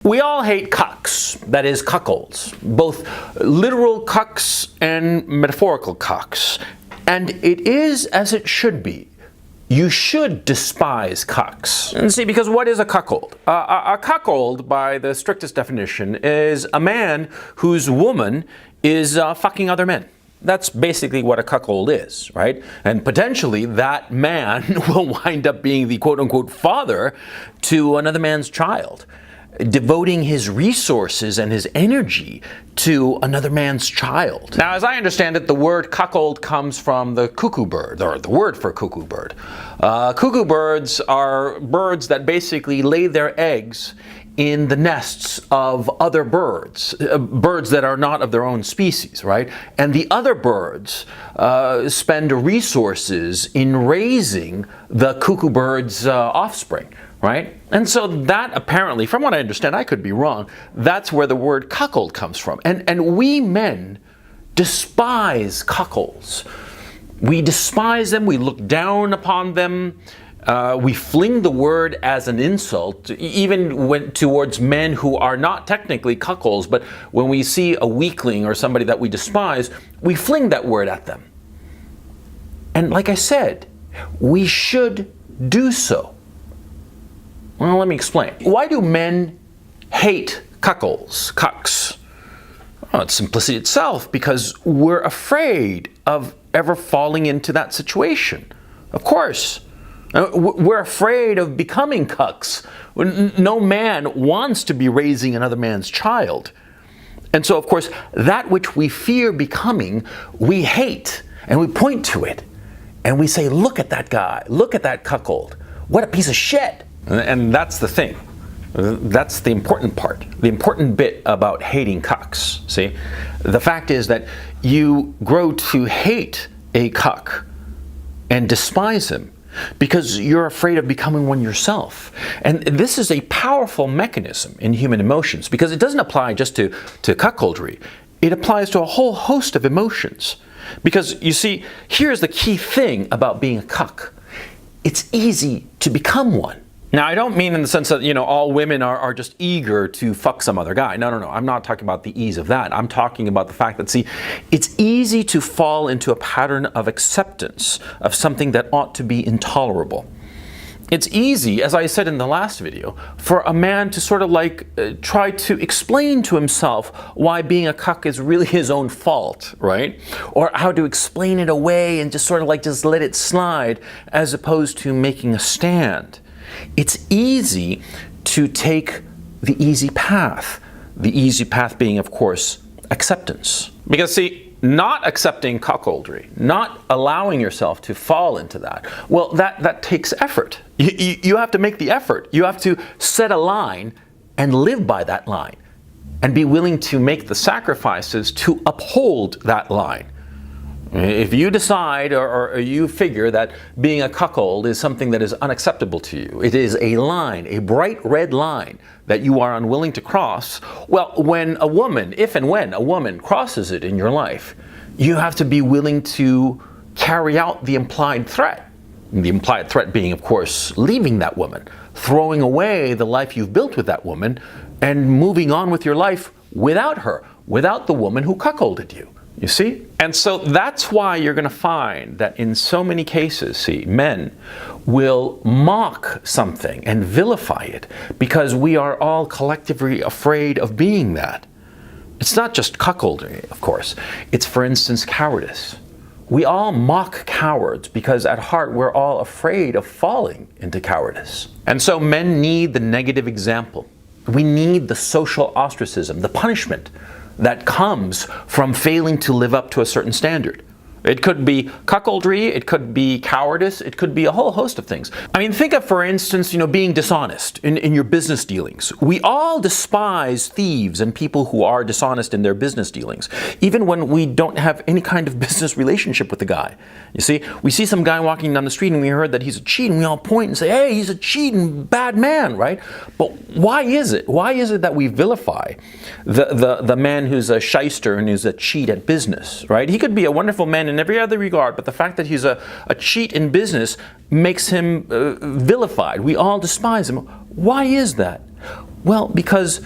We all hate cucks, that is, cuckolds, both literal cucks and metaphorical cucks. And it is as it should be. You should despise cucks. And see, because what is a cuckold? A cuckold, by the strictest definition, is a man whose woman is fucking other men. That's basically what a cuckold is, right? And potentially that man will wind up being the quote-unquote father to another man's child, devoting his resources and his energy to another man's child. Now, as I understand it, the word cuckold comes from the cuckoo bird, or the word for cuckoo bird. Cuckoo birds are birds that basically lay their eggs in the nests of other birds, birds that are not of their own species, right? And the other birds spend resources in raising the cuckoo bird's offspring, right? And so that apparently, from what I understand, I could be wrong, that's where the word cuckold comes from. And we men despise cuckolds. We despise them, we look down upon them, we fling the word as an insult, even towards men who are not technically cuckolds, but when we see a weakling or somebody that we despise, we fling that word at them. And like I said, we should do so. Well, let me explain. Why do men hate cuckolds, cucks? Well, it's simplicity itself, because we're afraid of ever falling into that situation. Of course. We're afraid of becoming cucks. No man wants to be raising another man's child. And so, of course, that which we fear becoming, we hate, and we point to it. And we say, look at that guy, look at that cuckold. What a piece of shit. And that's the thing. That's the important part, the important bit about hating cucks. See, the fact is that you grow to hate a cuck and despise him because you're afraid of becoming one yourself. And this is a powerful mechanism in human emotions, because it doesn't apply just to cuckoldry. It applies to a whole host of emotions. Because you see, here's the key thing about being a cuck. It's easy to become one. Now, I don't mean in the sense that, all women are just eager to fuck some other guy. No. I'm not talking about the ease of that. I'm talking about the fact that, see, it's easy to fall into a pattern of acceptance of something that ought to be intolerable. It's easy, as I said in the last video, for a man to sort of try to explain to himself why being a cuck is really his own fault, right? Or how to explain it away and just sort of just let it slide, as opposed to making a stand. It's easy to take the easy path being, of course, acceptance. Because, see, not accepting cuckoldry, not allowing yourself to fall into that, well, that takes effort. You have to make the effort. You have to set a line and live by that line, and be willing to make the sacrifices to uphold that line. If you decide or you figure that being a cuckold is something that is unacceptable to you, it is a line, a bright red line that you are unwilling to cross, well, when a woman, if and when a woman crosses it in your life, you have to be willing to carry out the implied threat. The implied threat being, of course, leaving that woman, throwing away the life you've built with that woman, and moving on with your life without her, without the woman who cuckolded you. You see? And so that's why you're going to find that in so many cases, see, men will mock something and vilify it because we are all collectively afraid of being that. It's not just cuckoldry, of course. It's, for instance, cowardice. We all mock cowards because at heart we're all afraid of falling into cowardice. And so men need the negative example. We need the social ostracism, the punishment that comes from failing to live up to a certain standard. It could be cuckoldry, it could be cowardice, it could be a whole host of things. I mean, think of, for instance, being dishonest in your business dealings. We all despise thieves and people who are dishonest in their business dealings, even when we don't have any kind of business relationship with the guy. You see, we see some guy walking down the street and we heard that he's a cheat, and we all point and say, hey, he's a cheating bad man, right? But why is it? Why is it that we vilify the man who's a shyster and who's a cheat at business, right? He could be a wonderful man in every other regard, but the fact that he's a cheat in business makes him vilified. We all despise him. Why is that? Well, because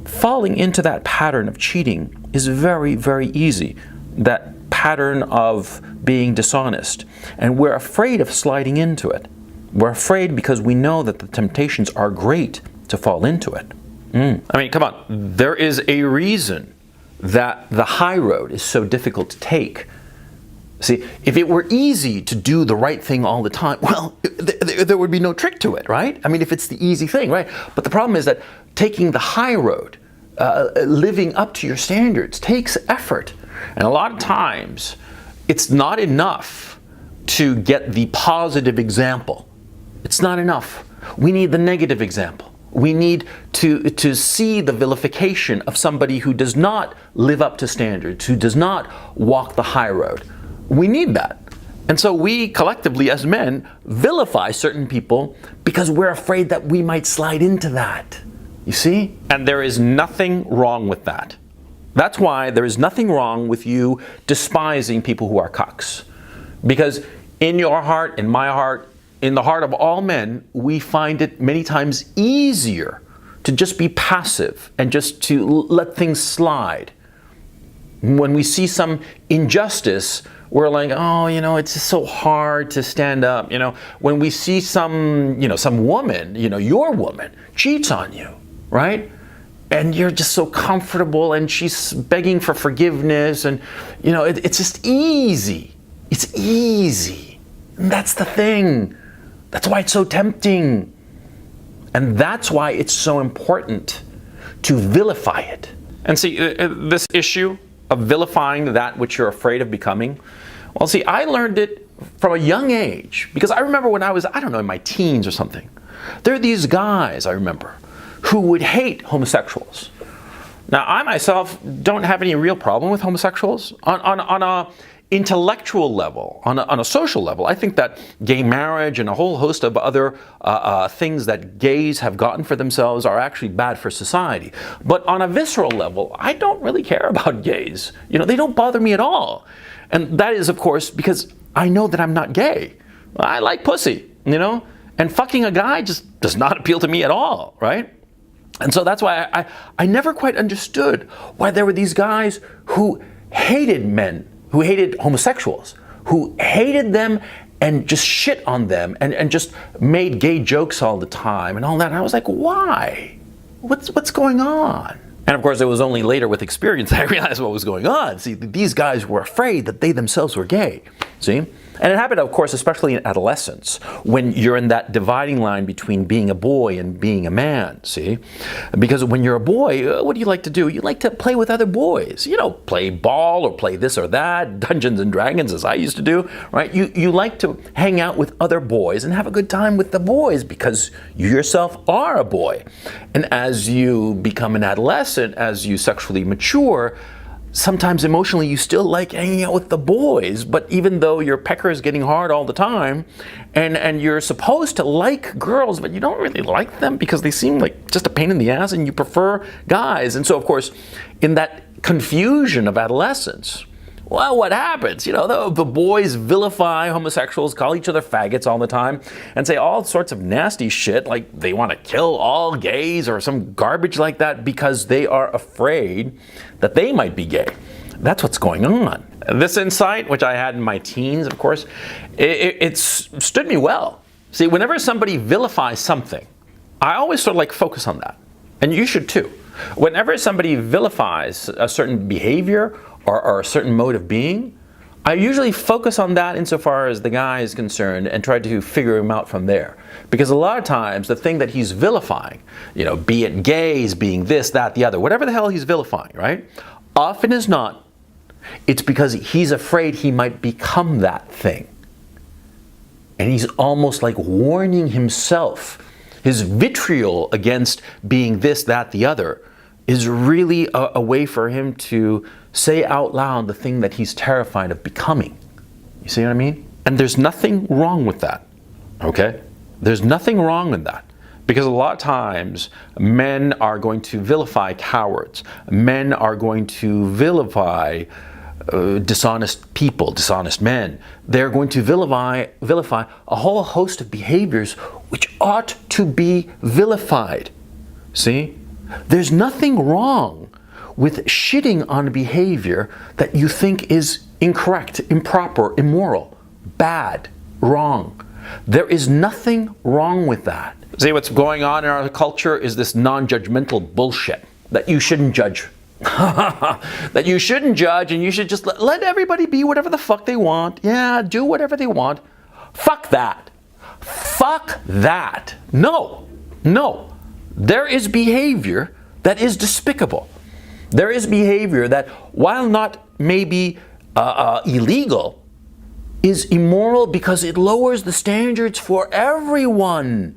falling into that pattern of cheating is very, very easy. That pattern of being dishonest. And we're afraid of sliding into it. We're afraid because we know that the temptations are great to fall into it. I mean, come on. There is a reason that the high road is so difficult to take. See, if it were easy to do the right thing all the time, well, there would be no trick to it, right? I mean, if it's the easy thing, right? But the problem is that taking the high road, living up to your standards, takes effort. And a lot of times, it's not enough to get the positive example. It's not enough. We need the negative example. We need to see the vilification of somebody who does not live up to standards, who does not walk the high road. We need that. And so we collectively as men vilify certain people because we're afraid that we might slide into that. You see? And there is nothing wrong with that. That's why there is nothing wrong with you despising people who are cucks. Because in your heart, in my heart, in the heart of all men, we find it many times easier to just be passive and just to let things slide. When we see some injustice, we're like, oh, it's just so hard to stand up. When we see some woman, your woman cheats on you, right? And you're just so comfortable and she's begging for forgiveness and, it's just easy. It's easy. And that's the thing. That's why it's so tempting. And that's why it's so important to vilify it. And see, this issue of vilifying that which you're afraid of becoming, well, see, I learned it from a young age. Because I remember when I was, in my teens or something, there are these guys, I remember, who would hate homosexuals. Now, I myself don't have any real problem with homosexuals. On a intellectual level, on a social level, I think that gay marriage and a whole host of other things that gays have gotten for themselves are actually bad for society. But on a visceral level, I don't really care about gays. They don't bother me at all. And that is, of course, because I know that I'm not gay. I like pussy, and fucking a guy just does not appeal to me at all, right? And so that's why I never quite understood why there were these guys who hated men, who hated homosexuals, who hated them and just shit on them and just made gay jokes all the time and all that. And I was like, why? What's going on? And of course, it was only later with experience that I realized what was going on. See, these guys were afraid that they themselves were gay. See? And it happened, of course, especially in adolescence, when you're in that dividing line between being a boy and being a man, see? Because when you're a boy, what do you like to do? You like to play with other boys. Play ball or play this or that, Dungeons and Dragons, as I used to do, right? You like to hang out with other boys and have a good time with the boys because you yourself are a boy. And as you become an adolescent, as you sexually mature, sometimes emotionally you still like hanging out with the boys, but even though your pecker is getting hard all the time, and you're supposed to like girls, but you don't really like them because they seem like just a pain in the ass and you prefer guys. And so, of course, in that confusion of adolescence, well, what happens? The boys vilify homosexuals, call each other faggots all the time, and say all sorts of nasty shit, like they want to kill all gays or some garbage like that because they are afraid that they might be gay. That's what's going on. This insight, which I had in my teens, of course, it stood me well. See, whenever somebody vilifies something, I always sort of like focus on that. And you should too. Whenever somebody vilifies a certain behavior or a certain mode of being, I usually focus on that insofar as the guy is concerned and try to figure him out from there. Because a lot of times the thing that he's vilifying, be it gays, being this, that, the other, whatever the hell he's vilifying, right? Often as not, it's because he's afraid he might become that thing. And he's almost like warning himself. His vitriol against being this, that, the other is really a way for him to say out loud the thing that he's terrified of becoming. You see what I mean? And there's nothing wrong with that, okay? There's nothing wrong with that. Because a lot of times, men are going to vilify cowards. Men are going to vilify dishonest people, dishonest men. They're going to vilify a whole host of behaviors which ought to be vilified. See? There's nothing wrong with shitting on behavior that you think is incorrect, improper, immoral, bad, wrong. There is nothing wrong with that. See, what's going on in our culture is this non-judgmental bullshit that you shouldn't judge. That you shouldn't judge, and you should just let everybody be whatever the fuck they want. Yeah, do whatever they want. Fuck that. Fuck that. No. There is behavior that is despicable. There is behavior that, while not maybe illegal, is immoral because it lowers the standards for everyone.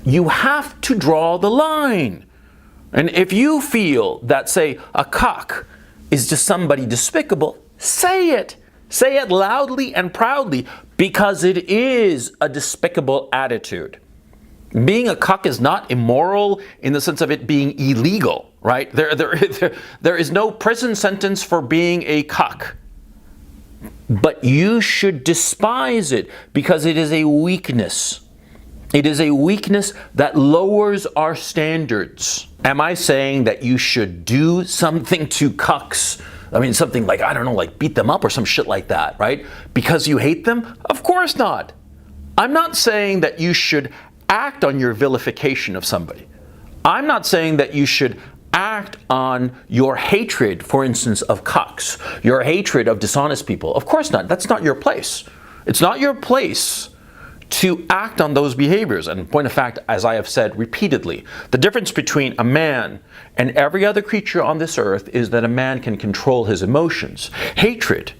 You have to draw the line. And if you feel that, say, a cuck is just somebody despicable, say it. Say it loudly and proudly, because it is a despicable attitude. Being a cuck is not immoral in the sense of it being illegal, right? There is no prison sentence for being a cuck. But you should despise it because it is a weakness. It is a weakness that lowers our standards. Am I saying that you should do something to cucks? I mean, something like, I don't know, like beat them up or some shit like that, right? Because you hate them? Of course not. I'm not saying that you should act on your vilification of somebody. I'm not saying that you should act on your hatred, for instance, of cucks, your hatred of dishonest people. Of course not. That's not your place. It's not your place to act on those behaviors. And in point of fact, as I have said repeatedly, the difference between a man and every other creature on this earth is that a man can control his emotions. Hatred,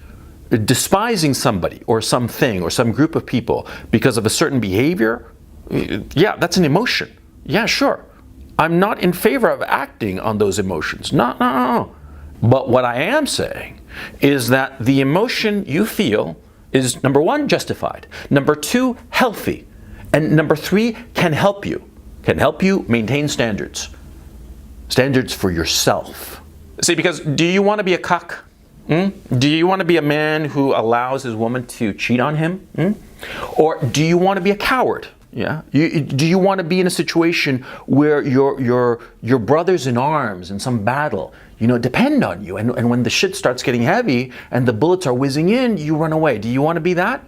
despising somebody or something or some group of people because of a certain behavior, yeah, that's an emotion. Yeah, sure. I'm not in favor of acting on those emotions. No. But what I am saying is that the emotion you feel is, number one, justified. Number two, healthy. And number three, can help you maintain standards. Standards for yourself. See, because do you want to be a cuck? Do you want to be a man who allows his woman to cheat on him? Or do you want to be a coward? Yeah. Do you want to be in a situation where your brothers in arms in some battle, depend on you, and when the shit starts getting heavy and the bullets are whizzing in, you run away? Do you want to be that?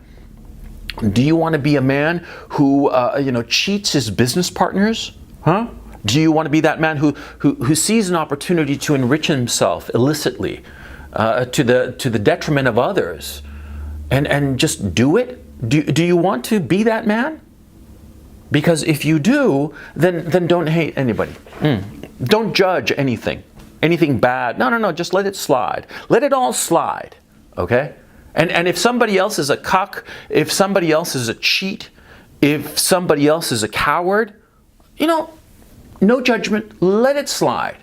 Do you want to be a man who cheats his business partners? Huh? Do you want to be that man who sees an opportunity to enrich himself illicitly, to the detriment of others, and just do it? Do you want to be that man? Because if you do, then don't hate anybody. Don't judge anything bad. No, just let it slide. Let it all slide, okay? And if somebody else is a cuck, if somebody else is a cheat, if somebody else is a coward, no judgment, let it slide.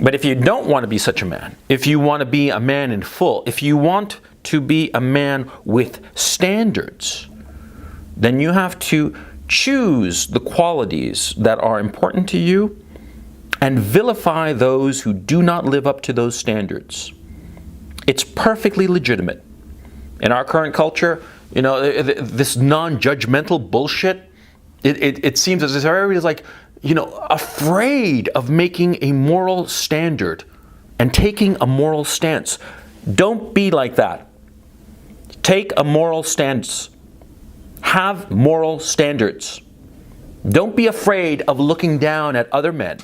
But if you don't want to be such a man, if you want to be a man in full, if you want to be a man with standards, then you have to choose the qualities that are important to you and vilify those who do not live up to those standards. It's perfectly legitimate. In our current culture, this non-judgmental bullshit, it seems as if everybody's like, afraid of making a moral standard and taking a moral stance. Don't be like that. Take a moral stance. Have moral standards. Don't be afraid of looking down at other men,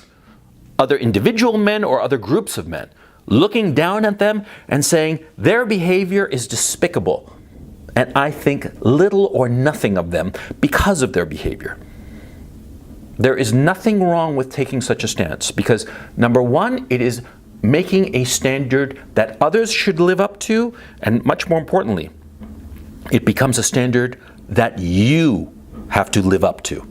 other individual men or other groups of men, looking down at them and saying their behavior is despicable, and I think little or nothing of them because of their behavior. There is nothing wrong with taking such a stance because, number one, it is making a standard that others should live up to, and much more importantly, it becomes a standard that you have to live up to.